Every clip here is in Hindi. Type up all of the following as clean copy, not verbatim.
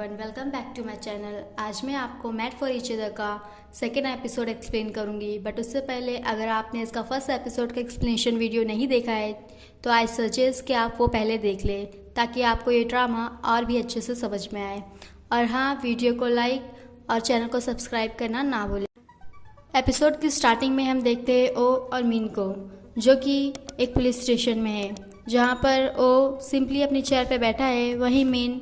Everyone, welcome back to my channel. आज मैं आपको मेट फॉर ईच अदर का सेकेंड एपिसोड एक्सप्लेन करूंगी, बट उससे पहले अगर आपने इसका फर्स्ट एपिसोड का एक्सप्लेनेशन वीडियो नहीं देखा है तो आई सजेस्ट कि आप वो पहले देख लें ताकि आपको ये ड्रामा और भी अच्छे से समझ में आए। और हाँ, वीडियो को लाइक और चैनल को सब्सक्राइब करना ना भूलें। एपिसोड की स्टार्टिंग में हम देखते हैं ओ और मीन को, जो कि एक पुलिस स्टेशन में है, जहाँ पर ओ सिंपली अपनी चेयर पे बैठा है। वहीं मीन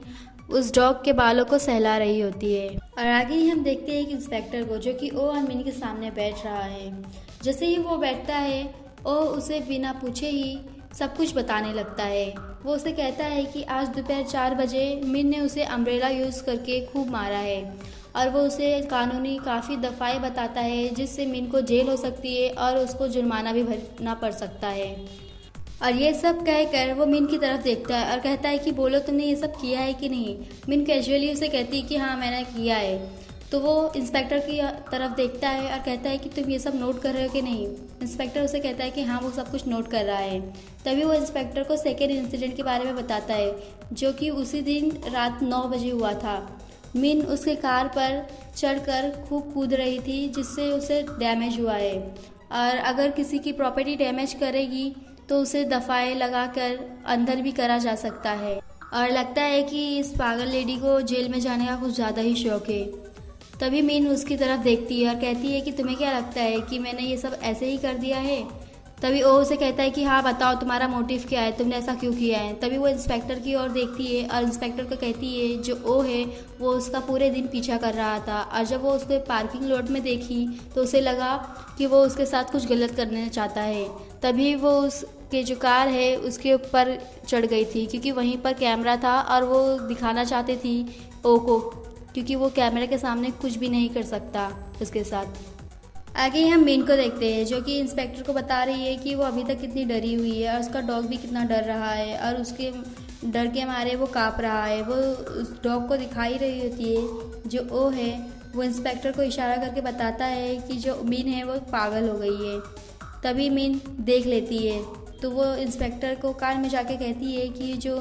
उस डॉग के बालों को सहला रही होती है। और आगे ही हम देखते हैं एक इंस्पेक्टर को, जो कि ओ और मीन के सामने बैठ रहा है। जैसे ही वो बैठता है, ओ उसे बिना पूछे ही सब कुछ बताने लगता है। वो उसे कहता है कि आज दोपहर 4 बजे मीन ने उसे अम्ब्रेला यूज़ करके खूब मारा है, और वो उसे कानूनी काफ़ी दफ़ाएं बताता है जिससे मीन को जेल हो सकती है और उसको जुर्माना भी भरना पड़ सकता है। और ये सब कहकर वो मीन की तरफ देखता है और कहता है कि बोलो तुमने ये सब किया है कि नहीं। मीन कैजुअली उसे कहती है कि हाँ मैंने किया है। तो वो इंस्पेक्टर की तरफ देखता है और कहता है कि तुम ये सब नोट कर रहे हो कि नहीं। इंस्पेक्टर उसे कहता है कि हाँ वो सब कुछ नोट कर रहा है। तभी वो इंस्पेक्टर को सेकेंड इंसिडेंट के बारे में बताता है, जो कि उसी दिन रात 9 बजे हुआ था। मीन उसके कार पर चढ़कर खूब कूद रही थी, जिससे उसे डैमेज हुआ है। और अगर किसी की प्रॉपर्टी डैमेज करेगी तो उसे दफ़ाएं लगाकर अंदर भी करा जा सकता है। और लगता है कि इस पागल लेडी को जेल में जाने का कुछ ज़्यादा ही शौक है। तभी मीन उसकी तरफ देखती है और कहती है कि तुम्हें क्या लगता है कि मैंने ये सब ऐसे ही कर दिया है। तभी ओ उसे कहता है कि हाँ बताओ तुम्हारा मोटिव क्या है, तुमने ऐसा क्यों किया है। तभी वो इंस्पेक्टर की ओर देखती है और इंस्पेक्टर को कहती है जो ओ है वो उसका पूरे दिन पीछा कर रहा था, और जब वो उसको पार्किंग लॉट में देखी तो उसे लगा कि वो उसके साथ कुछ गलत करना चाहता है। तभी वो उसके जो कार है उसके ऊपर चढ़ गई थी, क्योंकि वहीं पर कैमरा था और वो दिखाना चाहती थी ओ को, क्योंकि वो कैमरे के सामने कुछ भी नहीं कर सकता उसके साथ। आगे हम मीन को देखते हैं, जो कि इंस्पेक्टर को बता रही है कि वो अभी तक कितनी डरी हुई है और उसका डॉग भी कितना डर रहा है, और उसके डर के मारे वो काँप रहा है। वो उस डॉग को दिखाई रही होती है जो ओ है। वो इंस्पेक्टर को इशारा करके बताता है कि जो मीन है वो पागल हो गई है। तभी मीन देख लेती है, तो वो इंस्पेक्टर को कान में जाके कहती है कि जो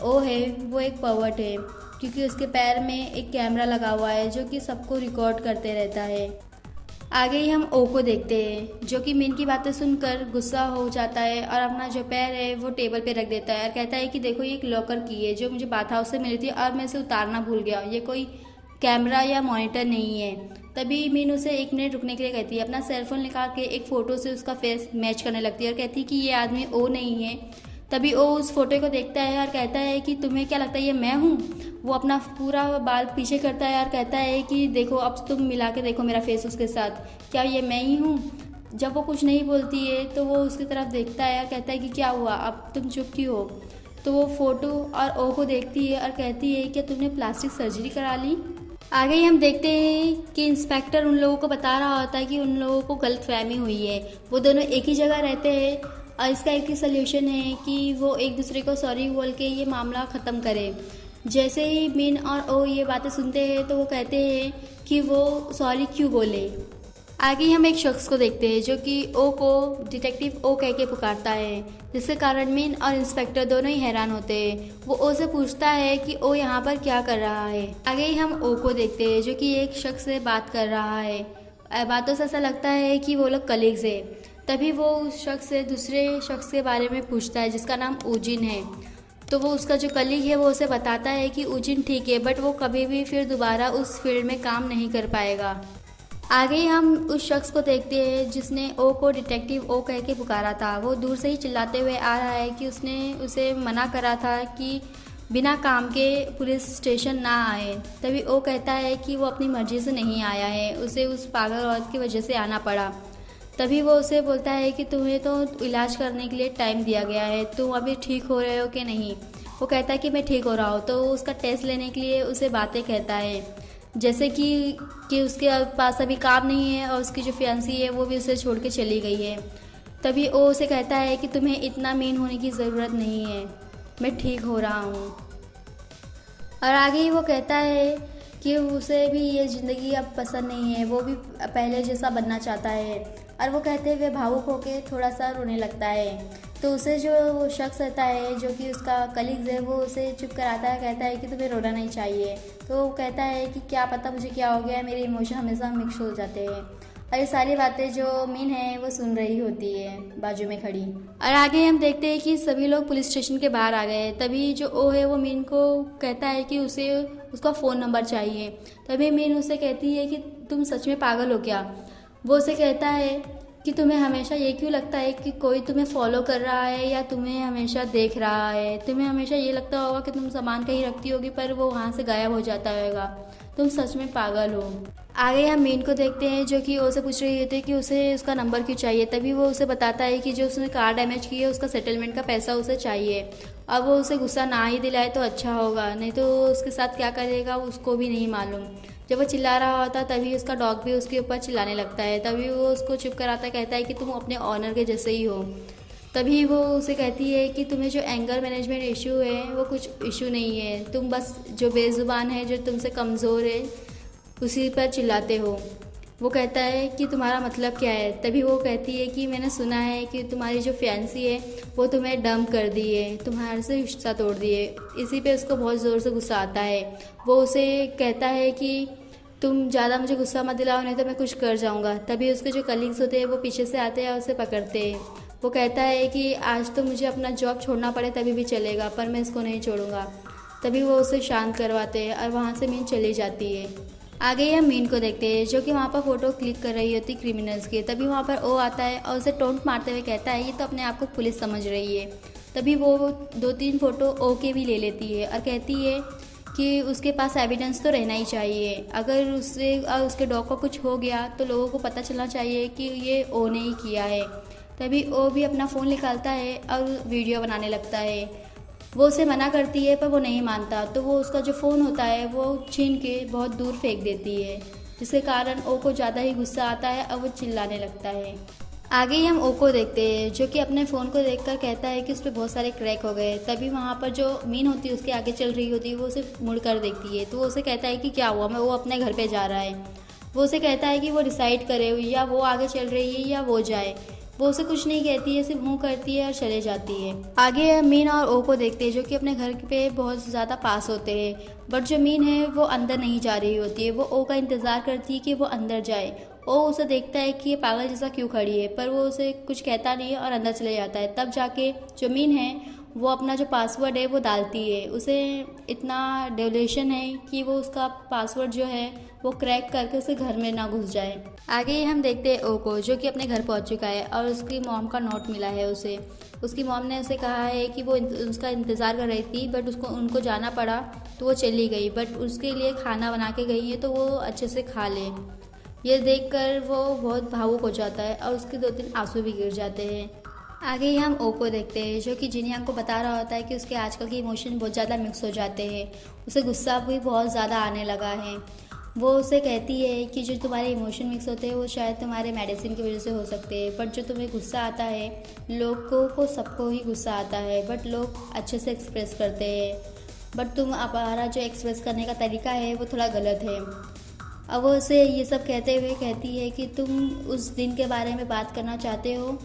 ओ है वो एक पर्वर्ट है, क्योंकि उसके पैर में एक कैमरा लगा हुआ है जो कि सबको रिकॉर्ड करते रहता है। आगे ही हम ओ को देखते हैं, जो कि मीन की बातें सुनकर गुस्सा हो जाता है और अपना जो पैर है वो टेबल पे रख देता है और कहता है कि देखो ये एक लॉकर की है जो मुझे बाथ हाउस से मिली थी और मैं इसे उतारना भूल गया, ये कोई कैमरा या मॉनिटर नहीं है। तभी मीन उसे 1 मिनट रुकने के लिए कहती है। अपना सेलफोन निकाल के एक फ़ोटो से उसका फेस मैच करने लगती है और कहती है कि ये आदमी ओ नहीं है। तभी ओ उस फोटो को देखता है और कहता है कि तुम्हें क्या लगता है ये मैं हूँ। वो अपना पूरा बाल पीछे करता है और कहता है कि देखो अब तुम मिला के देखो मेरा फेस उसके साथ, क्या ये मैं ही हूँ। जब वो कुछ नहीं बोलती है तो वो उसकी तरफ देखता है और कहता है कि क्या हुआ, अब तुम चुप क्यों हो। तो वो फ़ोटो और ओ को देखती है और कहती है क्या तुमने प्लास्टिक सर्जरी करा ली। आगे ही हम देखते हैं कि इंस्पेक्टर उन लोगों को बता रहा होता है कि उन लोगों को गलतफहमी हुई है। वो दोनों एक ही जगह रहते हैं और इसका एक ही सल्यूशन है कि वो एक दूसरे को सॉरी बोल के ये मामला ख़त्म करें। जैसे ही मीन और ओ ये बातें सुनते हैं तो वो कहते हैं कि वो सॉरी क्यों बोले। आगे हम एक शख्स को देखते हैं जो कि ओ को डिटेक्टिव ओ कह के पुकारता है, जिसके कारण मीन और इंस्पेक्टर दोनों ही हैरान होते हैं। वो ओ से पूछता है कि ओ यहाँ पर क्या कर रहा है। आगे ही हम ओ को देखते हैं जो कि एक शख्स से बात कर रहा है। बातों से ऐसा लगता है कि वो लोग कलीग्स है। तभी वो उस शख्स से दूसरे शख्स के बारे में पूछता है जिसका नाम उजिन है। तो वो उसका जो कलीग है वो उसे बताता है कि उजिन ठीक है, बट वो कभी भी फिर दोबारा उस फील्ड में काम नहीं कर पाएगा। आगे हम उस शख्स को देखते हैं जिसने ओ को डिटेक्टिव ओ कह के पुकारा था। वो दूर से ही चिल्लाते हुए आ रहा है कि उसने उसे मना करा था कि बिना काम के पुलिस स्टेशन ना आए। तभी ओ कहता है कि वो अपनी मर्जी से नहीं आया है, उसे उस पागल औरत की वजह से आना पड़ा। तभी वो उसे बोलता है कि तुम्हें तो इलाज करने के लिए टाइम दिया गया है, तुम अभी ठीक हो रहे हो कि नहीं। वो कहता है कि मैं ठीक हो रहा हूँ। तो उसका टेस्ट लेने के लिए उसे बातें कहता है, जैसे कि उसके पास अभी काम नहीं है और उसकी जो फियांसी है वो भी उसे छोड़ के चली गई है। तभी वो उसे कहता है कि तुम्हें इतना मीन होने की ज़रूरत नहीं है, मैं ठीक हो रहा हूँ। और आगे ही वो कहता है कि उसे भी ये ज़िंदगी अब पसंद नहीं है, वो भी पहले जैसा बनना चाहता है। और वो कहते हुए भावुक होकर थोड़ा सा रोने लगता है। तो उसे जो वो शख्स रहता है जो कि उसका कलीग्स है वो उसे चुप कराता है, कहता है कि तुम्हें रोना नहीं चाहिए। तो वो कहता है कि क्या पता मुझे क्या हो गया है, मेरे इमोशन हमेशा मिक्स हो जाते हैं। और ये सारी बातें जो मीन है वो सुन रही होती है बाजू में खड़ी। और आगे हम देखते हैं कि सभी लोग पुलिस स्टेशन के बाहर आ गए। तभी जो ओ है वो मीन को कहता है कि उसे उसका फ़ोन नंबर चाहिए। तभी मीन उसे कहती है कि तुम सच में पागल हो क्या। वो उसे कहता है कि तुम्हें हमेशा ये क्यों लगता है कि कोई तुम्हें फॉलो कर रहा है या तुम्हें हमेशा देख रहा है। तुम्हें हमेशा ये लगता होगा कि तुम सामान कहीं रखती होगी पर वो वहाँ से गायब हो जाता होगा। तुम सच में पागल हो। आगे हम मीन को देखते हैं जो कि उसे पूछ रही होती है कि उसे उसका नंबर क्यों चाहिए। तभी वो उसे बताता है कि जो उसने कार डैमेज की है उसका सेटलमेंट का पैसा उसे चाहिए। अब वो उसे गुस्सा ना ही दिलाए तो अच्छा होगा, नहीं तो उसके साथ क्या करेगा उसको भी नहीं मालूम। जब वो चिल्ला रहा होता तभी उसका डॉग भी उसके ऊपर चिल्लाने लगता है। तभी वो उसको चुप कराता कहता है कि तुम अपने ऑनर के जैसे ही हो। तभी वो उसे कहती है कि तुम्हें जो एंगर मैनेजमेंट इशू है वो कुछ इशू नहीं है, तुम बस जो बेजुबान है जो तुमसे कमज़ोर है उसी पर चिल्लाते हो। वो कहता है कि तुम्हारा मतलब क्या है। तभी वो कहती है कि मैंने सुना है कि तुम्हारी जो फैंसी है वो तुम्हें डंप कर दी है, तुम्हारे से रिश्ता तोड़ दिए। इसी पे उसको बहुत ज़ोर से गुस्सा आता है। वो उसे कहता है कि तुम ज़्यादा मुझे गुस्सा मत दिलाओ नहीं तो मैं कुछ कर जाऊँगा। तभी उसके जो कलीग्स होते हैं वो पीछे से आते हैं और उसे पकड़ते हैं। वो कहता है कि आज तो मुझे अपना जॉब छोड़ना पड़े तभी भी चलेगा पर मैं इसको नहीं छोड़ूंगा। तभी वो उसे शांत करवाते हैं और वहाँ से मीन चली जाती है। आगे हम मीन को देखते हैं जो कि वहाँ पर फ़ोटो क्लिक कर रही होती क्रिमिनल्स की। तभी वहाँ पर ओ आता है और उसे टोंट मारते हुए कहता है ये तो अपने आप को पुलिस समझ रही है। तभी वो 2-3 फ़ोटो ओ के भी ले लेती है और कहती है कि उसके पास एविडेंस तो रहना ही चाहिए। अगर उससे उसके डॉग को कुछ हो गया तो लोगों को पता चलना चाहिए कि ये ओ ने ही किया है। तभी ओ भी अपना फ़ोन निकालता है और वीडियो बनाने लगता है। वो उसे मना करती है पर वो नहीं मानता, तो वो उसका जो फ़ोन होता है वो छीन के बहुत दूर फेंक देती है, जिसके कारण ओ को ज़्यादा ही गुस्सा आता है और वो चिल्लाने लगता है। आगे ही हम ओ को देखते हैं जो कि अपने फ़ोन को देखकर कहता है कि उस पर बहुत सारे क्रैक हो गए। तभी वहाँ पर जो मीन होती है उसके आगे चल रही होती है वो उसे मुड़ कर देखती है। तो वो उसे कहता है कि क्या हुआ, मैं वो अपने घर पे जा रहा है। वो उसे कहता है कि वो डिसाइड करे या वो आगे चल रही है या वो जाए। वो उसे कुछ नहीं कहती है, सिर्फ मुँह करती है और चले जाती है। आगे मीन और ओ को देखते हैं जो कि अपने घर पे बहुत ज़्यादा पास होते हैं। बट जो मीन है वो अंदर नहीं जा रही होती है, वो ओ का इंतज़ार करती है कि वो अंदर जाए। ओ उसे देखता है कि ये पागल जैसा क्यों खड़ी है, पर वो उसे कुछ कहता नहीं है और अंदर चले जाता है। तब जाके जो मीन है वो अपना जो पासवर्ड है वो डालती है। उसे इतना डेवलेशन है कि वो उसका पासवर्ड जो है वो क्रैक करके उसके घर में ना घुस जाए। आगे हम देखते हैं ओ को जो कि अपने घर पहुंच चुका है और उसकी मॉम का नोट मिला है उसे। उसकी मॉम ने उसे कहा है कि वो उसका इंतज़ार कर रही थी बट उनको जाना पड़ा तो वो चली गई, बट उसके लिए खाना बना के गई है तो वो अच्छे से खा ले। ये देखकर वो बहुत भावुक हो जाता है और उसके 2-3 आंसू भी गिर जाते हैं। आगे ही हम ओ को देखते हैं जो कि जिनियांग को बता रहा होता है कि उसके आजकल के इमोशन बहुत ज़्यादा मिक्स हो जाते हैं, उसे गुस्सा भी बहुत ज़्यादा आने लगा है। वो उसे कहती है कि जो तुम्हारे इमोशन मिक्स होते हैं वो शायद तुम्हारे मेडिसिन की वजह से हो सकते हैं, बट जो तुम्हें गुस्सा आता है लोगों को सबको ही गुस्सा आता है, बट लोग अच्छे से एक्सप्रेस करते हैं, बट तुम्हारा जो एक्सप्रेस करने का तरीका है वो थोड़ा गलत है। अब वो उसे ये सब कहते हुए कहती है कि तुम उस दिन के बारे में बात करना चाहते हो।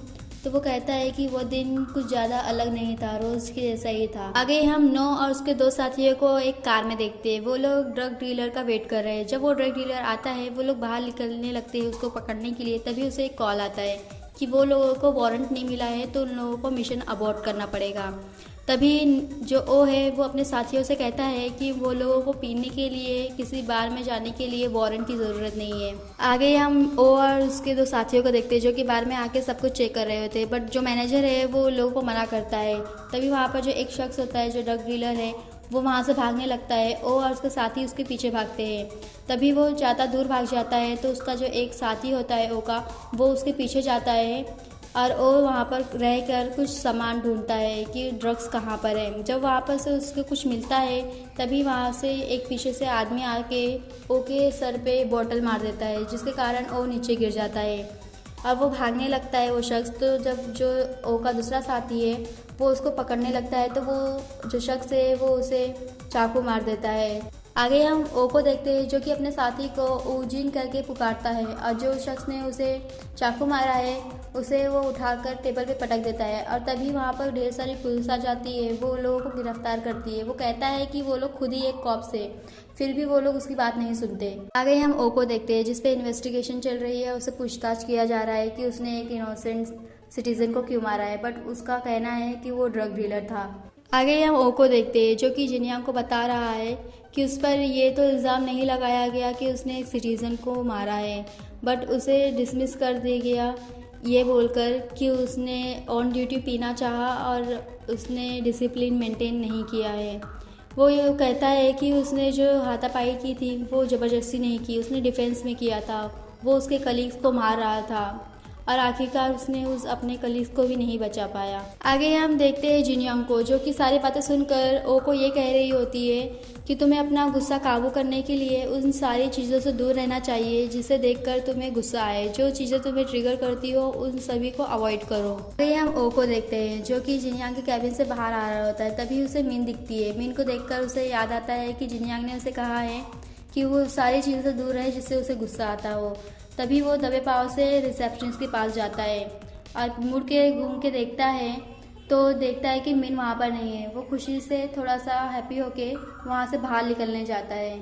तो वो कहता है कि वो दिन कुछ ज़्यादा अलग नहीं था, रोज़ के जैसा ही था। आगे हम नो और उसके 2 साथियों को एक कार में देखते हैं। वो लोग ड्रग डीलर का वेट कर रहे हैं। जब वो ड्रग डीलर आता है वो लोग बाहर निकलने लगते हैं उसको पकड़ने के लिए। तभी उसे एक कॉल आता है कि वो लोगों को वारंट नहीं मिला है तो उन लोगों को मिशन अबॉर्ट करना पड़ेगा। तभी जो ओ है वो अपने साथियों से कहता है कि वो लोगों को पीने के लिए किसी बार में जाने के लिए वारंट की ज़रूरत नहीं है। आगे हम ओ और उसके 2 साथियों को देखते हैं जो कि बार में आके सब कुछ चेक कर रहे होते हैं, बट जो मैनेजर है वो लोगों को मना करता है। तभी वहाँ पर जो एक शख्स होता है जो ड्रग डीलर है वो वहाँ से भागने लगता है। ओ और उसके साथी उसके पीछे भागते हैं। तभी वो ज़्यादा दूर भाग जाता है तो उसका जो एक साथी होता है ओ का वो उसके पीछे जाता है और वो वहाँ पर रहकर कुछ सामान ढूंढता है कि ड्रग्स कहाँ पर है। जब वहाँ पर से उसको कुछ मिलता है तभी वहाँ से एक पीछे से आदमी आके ओ के सर पे बोतल मार देता है, जिसके कारण ओ नीचे गिर जाता है और वो भागने लगता है वो शख्स। तो जब जो ओ का दूसरा साथी है वो उसको पकड़ने लगता है तो वो जो शख्स है वो उसे चाकू मार देता है। आगे हम ओ को देखते हैं जो कि अपने साथी को ऊजिन करके पुकारता है और जो शख्स ने उसे चाकू मारा है उसे वो उठाकर टेबल पे पटक देता है और तभी वहाँ पर ढेर सारी पुलिस आ जाती है। वो लोगों को गिरफ्तार करती है। वो कहता है कि वो लोग खुद ही एक कॉप से, फिर भी वो लोग उसकी बात नहीं सुनते। आगे हम ओ को देखते हैं जिस पे इन्वेस्टिगेशन चल रही है। उसे पूछताछ किया जा रहा है कि उसने एक इनोसेंट सिटीजन को क्यों मारा है, बट उसका कहना है कि वो ड्रग डीलर था। आगे हम ओ को देखते हैं जो कि जिनयांग को बता रहा है कि उस पर ये तो इल्ज़ाम नहीं लगाया गया कि उसने एक सिटीज़न को मारा है, बट उसे डिसमिस कर दिया गया ये बोलकर कि उसने ऑन ड्यूटी पीना चाहा और उसने डिसिप्लिन मेंटेन नहीं किया है। वो ये कहता है कि उसने जो हाथापाई की थी वो ज़बरदस्ती नहीं की, उसने डिफेंस में किया था। वो उसके कलीग्स को मार रहा था और आखिरकार उसने उस अपने कलीग्स को भी नहीं बचा पाया। आगे हम देखते हैं जिनयांग को जो कि सारी बातें सुनकर ओ को ये कह रही होती है कि तुम्हें अपना गुस्सा काबू करने के लिए उन सारी चीज़ों से दूर रहना चाहिए जिसे देखकर तुम्हें गुस्सा आए। जो चीज़ें तुम्हें ट्रिगर करती हो उन सभी को अवॉइड करो। आगे हम ओ को देखते हैं जो कि जिनयांग के कैबिन से बाहर आ रहा होता है। तभी उसे मीन दिखती है। मीन को देखकर उसे याद आता है कि जिनयांग ने उसे कहा है कि वो सारी चीज़ों से दूर रहे जिससे उसे गुस्सा आता हो। तभी वो दबे पाँव से रिसेप्शनिस्ट के पास जाता है और मुड़ के घूम के देखता है तो देखता है कि मिन वहाँ पर नहीं है। वो खुशी से थोड़ा सा हैप्पी होके वहाँ से बाहर निकलने जाता है।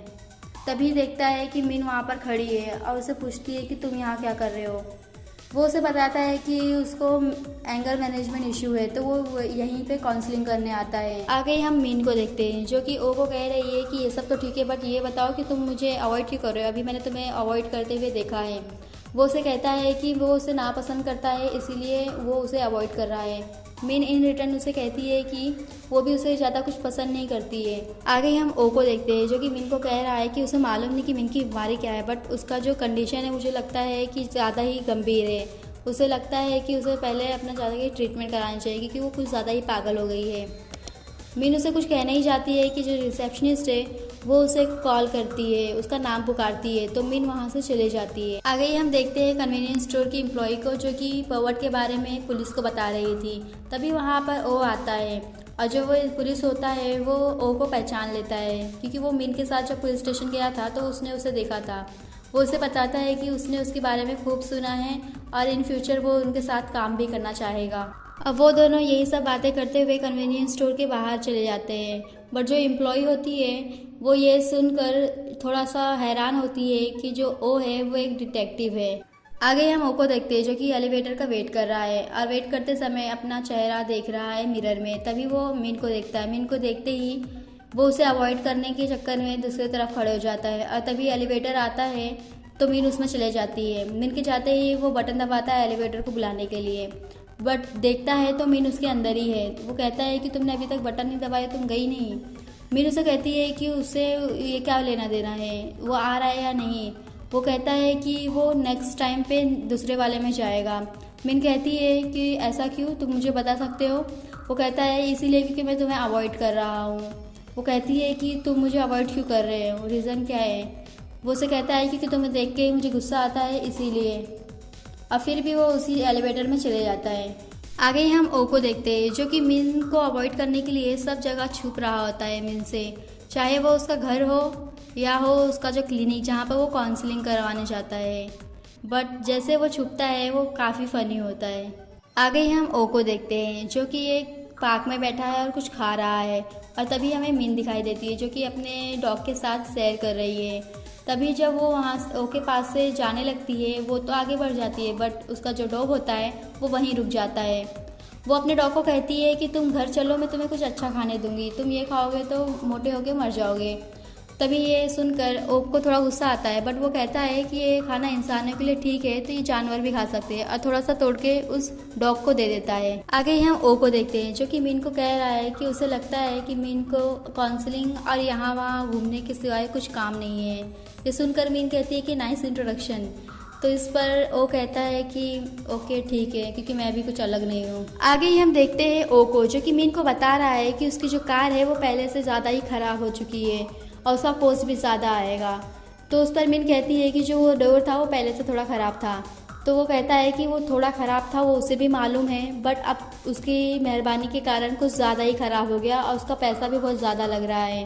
तभी देखता है कि मिन वहाँ पर खड़ी है और उसे पूछती है कि तुम यहाँ क्या कर रहे हो। वो उसे बताता है कि उसको एंगर मैनेजमेंट इशू है तो वो यहीं पे काउंसलिंग करने आता है। आगे हम मीन को देखते हैं जो कि ओ को कह रही है कि ये सब तो ठीक है बट ये बताओ कि तुम मुझे अवॉइड क्यों कर रहे हो, अभी मैंने तुम्हें अवॉइड करते हुए देखा है। वो उसे कहता है कि वो उसे नापसंद करता है इसीलिए वो उसे अवॉइड कर रहा है। मीन इन रिटर्न उसे कहती है कि वो भी उसे ज़्यादा कुछ पसंद नहीं करती है। आगे हम ओ को देखते हैं जो कि मिन को कह रहा है कि उसे मालूम नहीं कि मिन की बीमारी क्या है बट उसका जो कंडीशन है मुझे लगता है कि ज़्यादा ही गंभीर है। उसे लगता है कि उसे पहले अपना ज़्यादा ही ट्रीटमेंट कराना चाहिए क्योंकि वो कुछ ज़्यादा ही पागल हो गई है। मीन उसे कुछ कहना ही चाहती है कि जो रिसेप्शनिस्ट है वो उसे कॉल करती है, उसका नाम पुकारती है तो मीन वहाँ से चले जाती है। आगे ही हम देखते हैं कन्वीनियंस स्टोर की एम्प्लॉय को जो कि पर्वर्ट के बारे में पुलिस को बता रही थी। तभी वहाँ पर ओ आता है और जो वो पुलिस होता है वो ओ को पहचान लेता है क्योंकि वो मीन के साथ जब पुलिस स्टेशन गया था तो उसने उसे देखा था। वो उसे बताता है कि उसने उसके बारे में खूब सुना है और इन फ्यूचर वो उनके साथ काम भी करना चाहेगा। अब वो दोनों यही सब बातें करते हुए कन्वीनियंस स्टोर के बाहर चले जाते हैं बट जो एम्प्लॉय होती है वो ये सुनकर थोड़ा सा हैरान होती है कि जो ओ है वो एक डिटेक्टिव है। आगे हम ओ को देखते हैं जो कि एलिवेटर का वेट कर रहा है और वेट करते समय अपना चेहरा देख रहा है मिरर में। तभी वो मीन को देखता है। मीन को देखते ही वो उसे अवॉइड करने के चक्कर में दूसरी तरफ खड़े हो जाता है और तभी एलिवेटर आता है तो मीन उसमें चले जाती है। मीन के जाते ही वो बटन दबाता है एलिवेटर को बुलाने के लिए बट देखता है तो मीन उसके अंदर ही है। वो कहता है कि तुमने अभी तक बटन नहीं दबाया, तुम गई नहीं। मीन उसे कहती है कि उससे ये क्या लेना देना है, वो आ रहा है या नहीं। वो कहता है कि वो नेक्स्ट टाइम पे दूसरे वाले में जाएगा। मीन कहती है कि ऐसा क्यों, तुम मुझे बता सकते हो। वो कहता है इसीलिए क्योंकि मैं तुम्हें अवॉइड कर रहा हूँ। वो कहती है कि तुम मुझे अवॉइड क्यों कर रहे हो, रीज़न क्या है। वो उसे कहता है कि तुम्हें देख के मुझे गुस्सा आता है इसीलिए। और फिर भी वो उसी एलिवेटर में चले जाता है। आगे ही हम ओ को देखते हैं जो कि मिन को अवॉइड करने के लिए सब जगह छुप रहा होता है मिन से, चाहे वो उसका घर हो या हो उसका जो क्लिनिक जहाँ पर वो काउंसलिंग करवाने जाता है। बट जैसे वो छुपता है वो काफ़ी फ़नी होता है। आगे ही हम ओ को देखते हैं जो कि एक पार्क में बैठा है और कुछ खा रहा है और तभी हमें मिन दिखाई देती है जो कि अपने डॉग के साथ सैर कर रही है। तभी जब वो वहाँ ओ के पास से जाने लगती है वो तो आगे बढ़ जाती है बट उसका जो डॉग होता है वो वहीं रुक जाता है। वो अपने डॉग को कहती है कि तुम घर चलो, मैं तुम्हें कुछ अच्छा खाने दूंगी, तुम ये खाओगे तो मोटे होके मर जाओगे। तभी ये सुनकर ओ को थोड़ा गुस्सा आता है बट वो कहता है कि ये खाना इंसानों के लिए ठीक है तो ये जानवर भी खा सकते हैं और थोड़ा सा तोड़ के उस डॉग को दे देता है। आगे ही हम ओ को देखते हैं जो कि मीन को कह रहा है कि उसे लगता है कि मीन को काउंसलिंग और यहाँ वहाँ घूमने के सिवाय कुछ काम नहीं है। ये सुनकर मीन कहती है कि नाइस इंट्रोडक्शन। तो इस पर ओ कहता है कि ओके ठीक है क्योंकि मैं भी कुछ अलग नहीं हूँ। आगे ही हम देखते हैं ओ को जो कि मीन को बता रहा है कि उसकी जो कार है वो पहले से ज़्यादा ही ख़राब हो चुकी है और उसका कॉस्ट भी ज़्यादा आएगा। तो उस पर मीन कहती है कि जो वो डोर था वो पहले से थोड़ा ख़राब था। तो वो कहता है कि वो थोड़ा ख़राब था वो उसे भी मालूम है बट अब उसकी मेहरबानी के कारण कुछ ज़्यादा ही ख़राब हो गया और उसका पैसा भी बहुत ज़्यादा लग रहा है।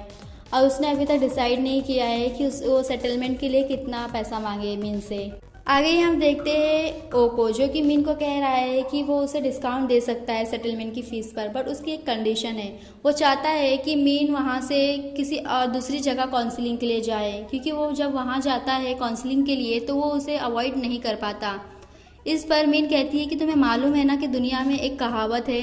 और उसने अभी तक डिसाइड नहीं किया है कि वो सेटलमेंट के लिए कितना पैसा मांगे मीन से। आगे ही हम देखते हैं ओ को, जो कि मीन को कह रहा है कि वो उसे डिस्काउंट दे सकता है सेटलमेंट की फ़ीस पर, बट उसकी एक कंडीशन है। वो चाहता है कि मीन वहाँ से किसी दूसरी जगह काउंसलिंग के लिए जाए, क्योंकि वो जब वहाँ जाता है काउंसलिंग के लिए तो वो उसे अवॉइड नहीं कर पाता। इस पर मीन कहती है कि तुम्हें मालूम है ना कि दुनिया में एक कहावत है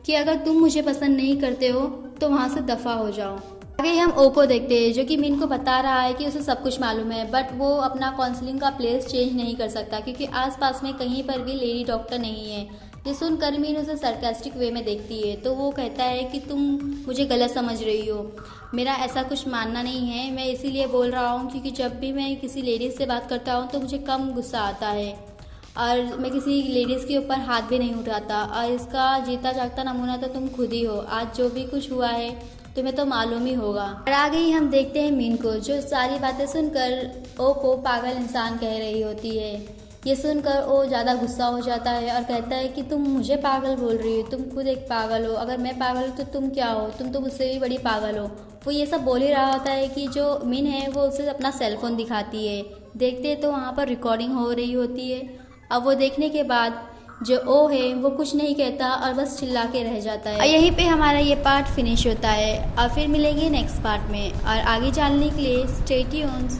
कि अगर तुम मुझे पसंद नहीं करते हो तो वहाँ से दफ़ा हो जाओ। आगे हम ओ को देखते हैं, जो कि मीन को बता रहा है कि उसे सब कुछ मालूम है, बट वो अपना काउंसलिंग का प्लेस चेंज नहीं कर सकता क्योंकि आसपास में कहीं पर भी लेडी डॉक्टर नहीं है। ये सुनकर मीन उसे सरकास्टिक वे में देखती है, तो वो कहता है कि तुम मुझे गलत समझ रही हो, मेरा ऐसा कुछ मानना नहीं है, मैं इसीलिए बोल रहा हूँ क्योंकि जब भी मैं किसी लेडीज़ से बात करता हूँ तो मुझे कम गुस्सा आता है और मैं किसी लेडीज़ के ऊपर हाथ भी नहीं उठाता, और इसका जीता जागता नमूना तो तुम खुद ही हो। आज जो भी कुछ हुआ है तुम्हें तो मालूम ही होगा। और आगे ही हम देखते हैं मीन को, जो सारी बातें सुनकर ओ को पागल इंसान कह रही होती है। ये सुनकर ओ ज़्यादा गुस्सा हो जाता है और कहता है कि तुम मुझे पागल बोल रही हो, तुम खुद एक पागल हो, अगर मैं पागल हूँ तो तुम क्या हो, तुम तो मुझसे भी बड़ी पागल हो। वो ये सब बोल ही रहा होता है कि जो मीन है वो उसे अपना सेलफोन दिखाती है। देखते तो वहाँ पर रिकॉर्डिंग हो रही होती है। अब वो देखने के बाद जो ओ है वो कुछ नहीं कहता और बस चिल्ला के रह जाता है। और यहीं पे हमारा ये पार्ट फिनिश होता है और फिर मिलेंगे नेक्स्ट पार्ट में। और आगे जानने के लिए स्टे ट्यून्ड।